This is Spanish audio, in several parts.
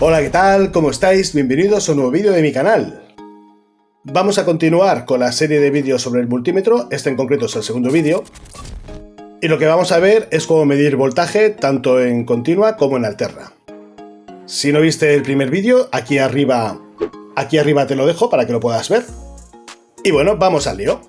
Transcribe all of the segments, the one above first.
Hola, ¿qué tal? ¿Cómo estáis? Bienvenidos a un nuevo vídeo de mi canal. Vamos a continuar con la serie de vídeos sobre el multímetro, este en concreto es el segundo vídeo. Y lo que vamos a ver es cómo medir voltaje tanto en continua como en alterna. Si no viste el primer vídeo, aquí arriba te lo dejo para que lo puedas ver. Y bueno, vamos al lío.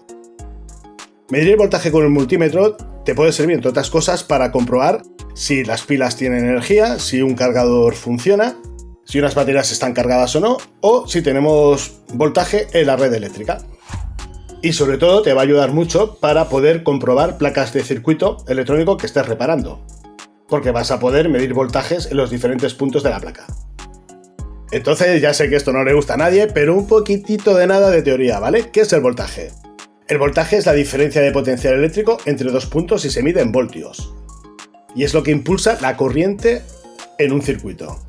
Medir el voltaje con el multímetro te puede servir, entre otras cosas, para comprobar si las pilas tienen energía, si un cargador funciona, si unas baterías están cargadas o no, o si tenemos voltaje en la red eléctrica. Y sobre todo te va a ayudar mucho para poder comprobar placas de circuito electrónico que estés reparando, porque vas a poder medir voltajes en los diferentes puntos de la placa. Entonces ya sé que esto no le gusta a nadie, pero un poquitito de nada de teoría, ¿vale? ¿Qué es el voltaje? El voltaje es la diferencia de potencial eléctrico entre dos puntos y se mide en voltios. Y es lo que impulsa la corriente en un circuito.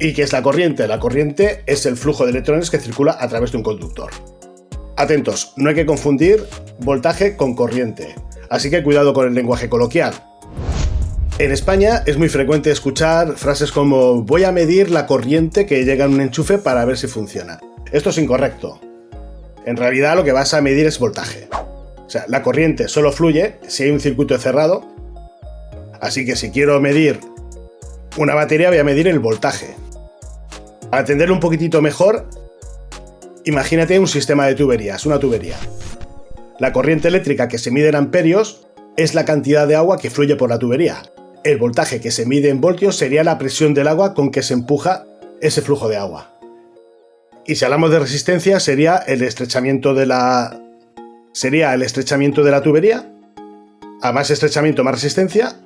¿Y qué es la corriente? La corriente es el flujo de electrones que circula a través de un conductor. Atentos, no hay que confundir voltaje con corriente, así que cuidado con el lenguaje coloquial. En España es muy frecuente escuchar frases como voy a medir la corriente que llega en un enchufe para ver si funciona. Esto es incorrecto. En realidad lo que vas a medir es voltaje. O sea, la corriente solo fluye si hay un circuito cerrado, así que si quiero medir una batería voy a medir el voltaje. Para entenderlo un poquitito mejor, imagínate un sistema de tuberías, una tubería. La corriente eléctrica que se mide en amperios es la cantidad de agua que fluye por la tubería. El voltaje que se mide en voltios sería la presión del agua con que se empuja ese flujo de agua. Y si hablamos de resistencia, sería el estrechamiento de la tubería. A más estrechamiento, más resistencia.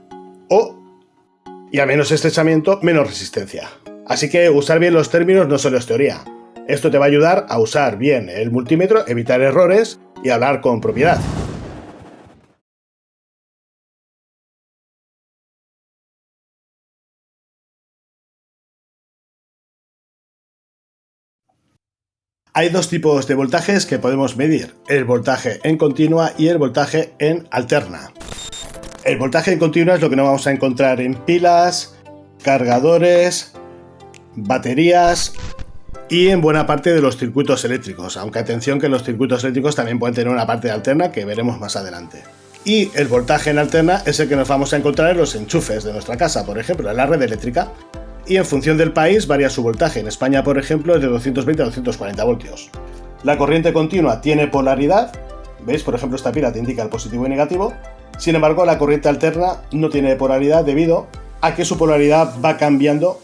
Y a menos estrechamiento, menos resistencia. Así que usar bien los términos no solo es teoría. Esto te va a ayudar a usar bien el multímetro, evitar errores y hablar con propiedad. Hay dos tipos de voltajes que podemos medir, el voltaje en continua y el voltaje en alterna. El voltaje en continua es lo que no vamos a encontrar en pilas, cargadores, baterías y en buena parte de los circuitos eléctricos, aunque atención que los circuitos eléctricos también pueden tener una parte de alterna que veremos más adelante. Y el voltaje en alterna es el que nos vamos a encontrar en los enchufes de nuestra casa, por ejemplo, en la red eléctrica. Y en función del país varía su voltaje. En España, por ejemplo, es de 220 a 240 voltios. La corriente continua tiene polaridad. ¿Veis? Por ejemplo, esta pila te indica el positivo y negativo. Sin embargo, la corriente alterna no tiene polaridad debido a que su polaridad va cambiando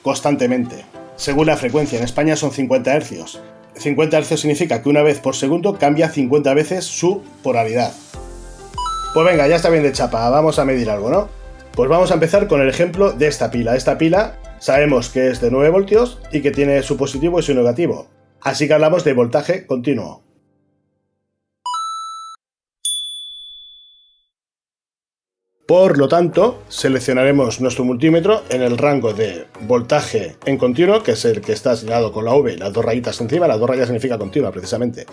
constantemente, según la frecuencia. En España son 50 Hz. 50 Hz significa que una vez por segundo cambia 50 veces su polaridad. Pues venga, ya está bien de chapa, vamos a medir algo, ¿no? Pues vamos a empezar con el ejemplo de esta pila. Esta pila sabemos que es de 9 voltios y que tiene su positivo y su negativo. Así que hablamos de voltaje continuo. Por lo tanto, seleccionaremos nuestro multímetro en el rango de voltaje en continuo, que es el que está señalado con la V, las dos rayitas encima, las dos rayas significa continua precisamente.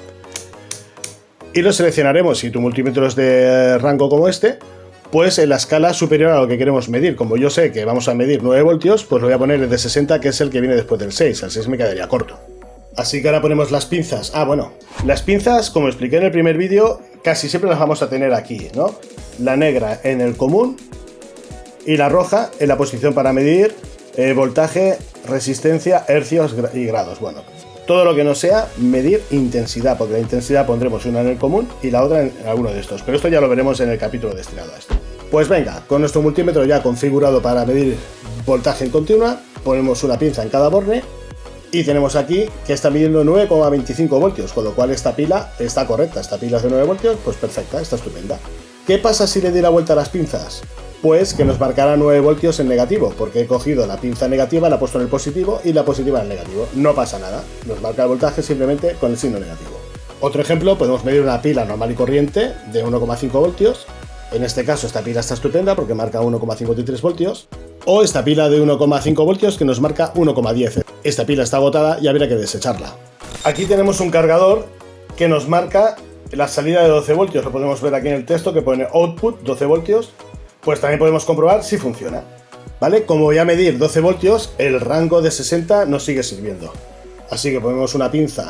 Y lo seleccionaremos, si tu multímetro es de rango como este, pues en la escala superior a lo que queremos medir. Como yo sé que vamos a medir 9 voltios, pues lo voy a poner el de 60, que es el que viene después del 6, el 6 me quedaría corto. Así que ahora ponemos las pinzas. Las pinzas, como expliqué en el primer vídeo, casi siempre las vamos a tener aquí, ¿no? La negra en el común y la roja en la posición para medir voltaje, resistencia, hercios y grados. Bueno, todo lo que no sea medir intensidad, porque la intensidad pondremos una en el común y la otra en alguno de estos. Pero esto ya lo veremos en el capítulo destinado a esto. Pues venga, con nuestro multímetro ya configurado para medir voltaje en continua, ponemos una pinza en cada borne. Y tenemos aquí que está midiendo 9,25 voltios, con lo cual esta pila está correcta. Esta pila es de 9 voltios, pues perfecta, está estupenda. ¿Qué pasa si le doy la vuelta a las pinzas? Pues que nos marcará 9 voltios en negativo, porque he cogido la pinza negativa, la he puesto en el positivo y la positiva en el negativo. No pasa nada, nos marca el voltaje simplemente con el signo negativo. Otro ejemplo, podemos medir una pila normal y corriente de 1,5 voltios. En este caso esta pila está estupenda porque marca 1,53 voltios. O esta pila de 1,5 voltios que nos marca 1,10. Esta pila está agotada y habría que desecharla. Aquí tenemos un cargador que nos marca la salida de 12 voltios. Lo podemos ver aquí en el texto que pone output 12 voltios. Pues también podemos comprobar si funciona. ¿Vale? Como voy a medir 12 voltios, el rango de 60 nos sigue sirviendo. Así que ponemos una pinza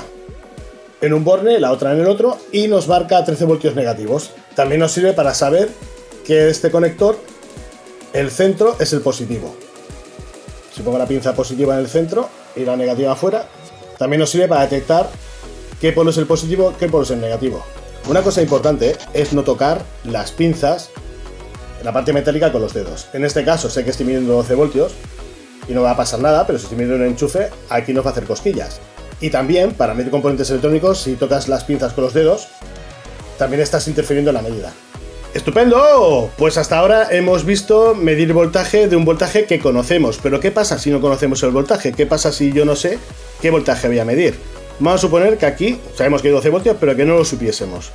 en un borne, la otra en el otro, y nos marca 13 voltios negativos. También nos sirve para saber que este conector, el centro es el positivo. Si pongo la pinza positiva en el centro y la negativa afuera, también nos sirve para detectar qué polo es el positivo, qué polo es el negativo. Una cosa importante es no tocar las pinzas, la parte metálica, con los dedos. En este caso sé que estoy midiendo 12 voltios y no va a pasar nada, pero si estoy midiendo un enchufe, aquí nos va a hacer cosquillas. Y también, para medir componentes electrónicos, si tocas las pinzas con los dedos, también estás interfiriendo en la medida. ¡Estupendo! Pues hasta ahora hemos visto medir voltaje de un voltaje que conocemos. Pero ¿qué pasa si no conocemos el voltaje? ¿Qué pasa si yo no sé qué voltaje voy a medir? Vamos a suponer que aquí sabemos que hay 12 voltios, pero que no lo supiésemos.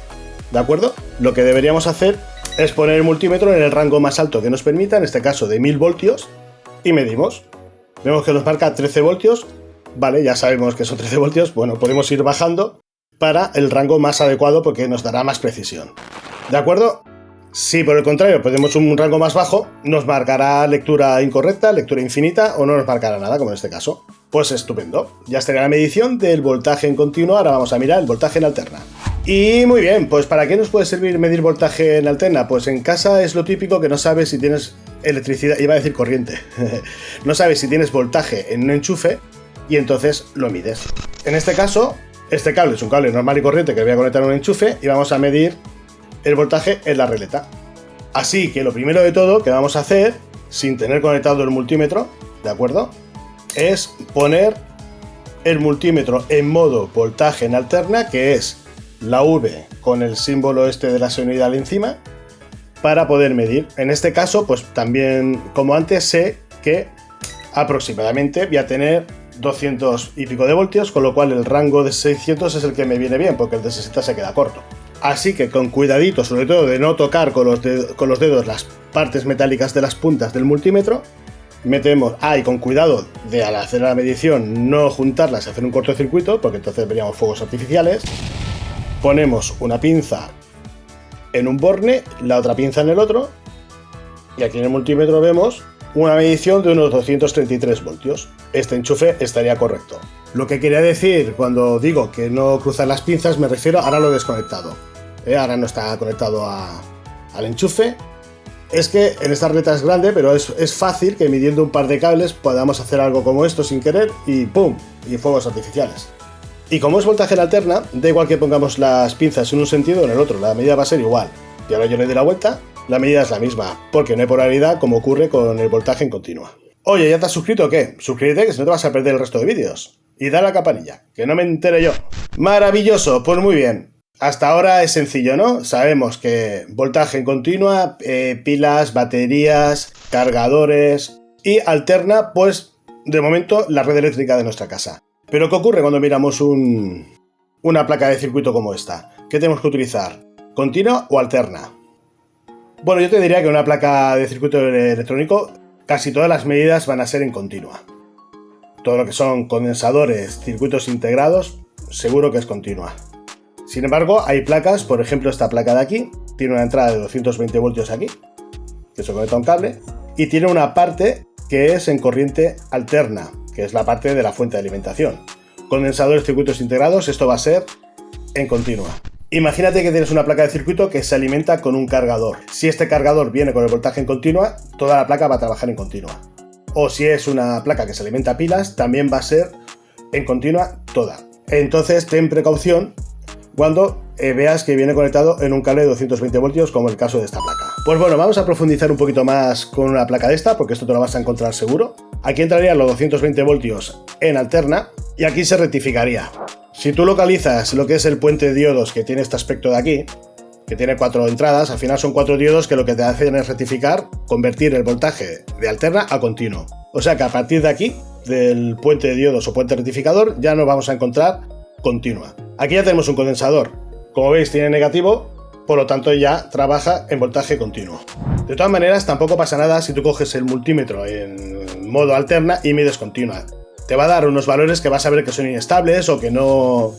¿De acuerdo? Lo que deberíamos hacer es poner el multímetro en el rango más alto que nos permita, en este caso de 1000 voltios, y medimos. Vemos que nos marca 13 voltios. Vale, ya sabemos que son 13 voltios. Bueno, podemos ir bajando para el rango más adecuado porque nos dará más precisión. ¿De acuerdo? Si por el contrario ponemos un rango más bajo, nos marcará lectura incorrecta, lectura infinita, o no nos marcará nada, como en este caso. Pues estupendo. Ya estaría la medición del voltaje en continuo. Ahora vamos a mirar el voltaje en alterna. Y muy bien, pues ¿para qué nos puede servir medir voltaje en alterna? Pues en casa es lo típico que no sabes si tienes electricidad, iba a decir corriente. No sabes si tienes voltaje en un enchufe y entonces lo mides. En este caso, este cable es un cable normal y corriente que voy a conectar a un enchufe y vamos a medir el voltaje en la regleta. Así que lo primero de todo que vamos a hacer, sin tener conectado el multímetro, ¿de acuerdo?, es poner el multímetro en modo voltaje en alterna, que es la V con el símbolo este de la senoidal encima, para poder medir. En este caso, pues también, como antes, sé que aproximadamente voy a tener 200 y pico de voltios, con lo cual el rango de 600 es el que me viene bien, porque el de 60 se queda corto. Así que con cuidadito, sobre todo de no tocar con los dedos las partes metálicas de las puntas del multímetro, metemos, y con cuidado de al hacer la medición no juntarlas y hacer un cortocircuito, porque entonces veríamos fuegos artificiales. Ponemos una pinza en un borne, la otra pinza en el otro, y aquí en el multímetro vemos una medición de unos 233 voltios. Este enchufe estaría correcto. Lo que quería decir cuando digo que no cruzan las pinzas, me refiero, ahora lo he desconectado. Ahora no está conectado al enchufe. Es que en esta regleta es grande, pero es fácil que midiendo un par de cables podamos hacer algo como esto sin querer y ¡pum! Y fuegos artificiales. Y como es voltaje en alterna, da igual que pongamos las pinzas en un sentido o en el otro, la medida va a ser igual. Y ahora yo le doy la vuelta, la medida es la misma, porque no hay polaridad como ocurre con el voltaje en continua. Oye, ¿ya te has suscrito o qué? Suscríbete, que si no te vas a perder el resto de vídeos. Y dale a la campanilla, que no me entere yo. ¡Maravilloso! Pues muy bien. Hasta ahora es sencillo, ¿no? Sabemos que voltaje en continua, pilas, baterías, cargadores, y alterna, pues, de momento, la red eléctrica de nuestra casa. Pero ¿qué ocurre cuando miramos una placa de circuito como esta? ¿Qué tenemos que utilizar? ¿Continua o alterna? Bueno, yo te diría que una placa de circuito electrónico, casi todas las medidas van a ser en continua. Todo lo que son condensadores, circuitos integrados, seguro que es continua. Sin embargo, hay placas, por ejemplo esta placa de aquí, tiene una entrada de 220 voltios aquí, que se conecta a un cable, y tiene una parte que es en corriente alterna, que es la parte de la fuente de alimentación. Condensadores, circuitos integrados, esto va a ser en continua. Imagínate que tienes una placa de circuito que se alimenta con un cargador. Si este cargador viene con el voltaje en continua, toda la placa va a trabajar en continua. O si es una placa que se alimenta a pilas, también va a ser en continua toda. Entonces ten precaución cuando veas que viene conectado en un cable de 220 voltios, como el caso de esta placa. Pues bueno, vamos a profundizar un poquito más con una placa de esta, porque esto te lo vas a encontrar seguro. Aquí entrarían los 220 voltios en alterna, y aquí se rectificaría. Si tú localizas lo que es el puente de diodos que tiene este aspecto de aquí, que tiene 4 entradas, al final son 4 diodos que lo que te hacen es rectificar, convertir el voltaje de alterna a continuo. O sea que a partir de aquí, del puente de diodos o puente rectificador, ya nos vamos a encontrar continua. Aquí ya tenemos un condensador. Como veis, tiene negativo, por lo tanto ya trabaja en voltaje continuo. De todas maneras, tampoco pasa nada si tú coges el multímetro en modo alterna y mides continua. Te va a dar unos valores que vas a ver que son inestables o que no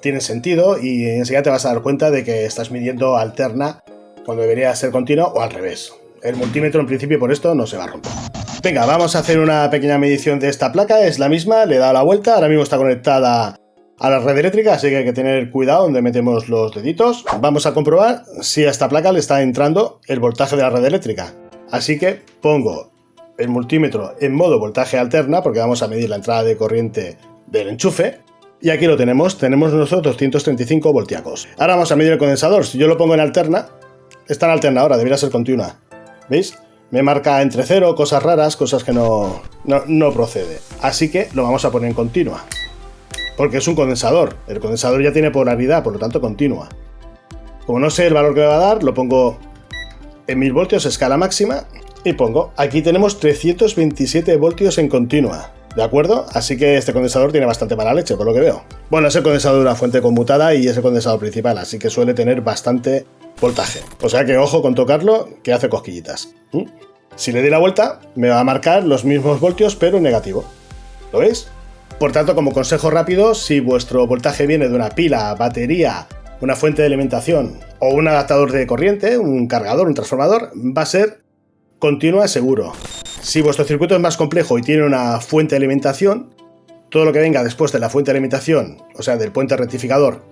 tienen sentido, y enseguida te vas a dar cuenta de que estás midiendo alterna cuando debería ser continua, o al revés. El multímetro en principio por esto no se va a romper. Venga, vamos a hacer una pequeña medición de esta placa, es la misma, le he dado la vuelta, ahora mismo está conectada a la red eléctrica, así que hay que tener cuidado donde metemos los deditos. Vamos a comprobar si a esta placa le está entrando el voltaje de la red eléctrica. Así que pongo el multímetro en modo voltaje alterna, porque vamos a medir la entrada de corriente del enchufe. Y aquí lo tenemos nosotros 235 voltiacos. Ahora vamos a medir el condensador. Si yo lo pongo en alterna, está en alterna ahora, debería ser continua. ¿Veis? Me marca entre cero, cosas raras, cosas que no procede. Así que lo vamos a poner en continua. Porque es un condensador. El condensador ya tiene polaridad, por lo tanto continua. Como no sé el valor que me va a dar, lo pongo en 1000 voltios, escala máxima. Y pongo, aquí tenemos 327 voltios en continua. ¿De acuerdo? Así que este condensador tiene bastante mala leche, por lo que veo. Bueno, es el condensador de una fuente conmutada y es el condensador principal, así que suele tener bastante voltaje. O sea que ojo con tocarlo, que hace cosquillitas. Si le doy la vuelta, me va a marcar los mismos voltios, pero en negativo. ¿Lo veis? Por tanto, como consejo rápido, si vuestro voltaje viene de una pila, batería, una fuente de alimentación o un adaptador de corriente, un cargador, un transformador, va a ser continua seguro. Si vuestro circuito es más complejo y tiene una fuente de alimentación, todo lo que venga después de la fuente de alimentación, o sea, del puente rectificador,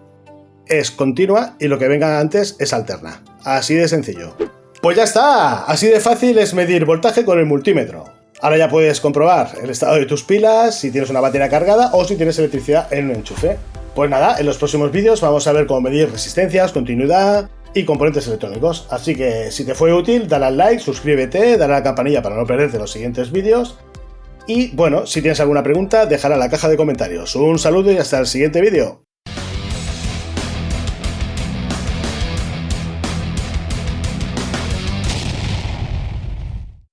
es continua y lo que venga antes es alterna. Así de sencillo. Pues ya está, así de fácil es medir voltaje con el multímetro. Ahora ya puedes comprobar el estado de tus pilas, si tienes una batería cargada o si tienes electricidad en un enchufe. Pues nada, en los próximos vídeos vamos a ver cómo medir resistencias, continuidad y componentes electrónicos. Así que si te fue útil, dale al like, suscríbete, dale a la campanilla para no perderte los siguientes vídeos. Y bueno, si tienes alguna pregunta, déjala en la caja de comentarios. Un saludo y hasta el siguiente vídeo.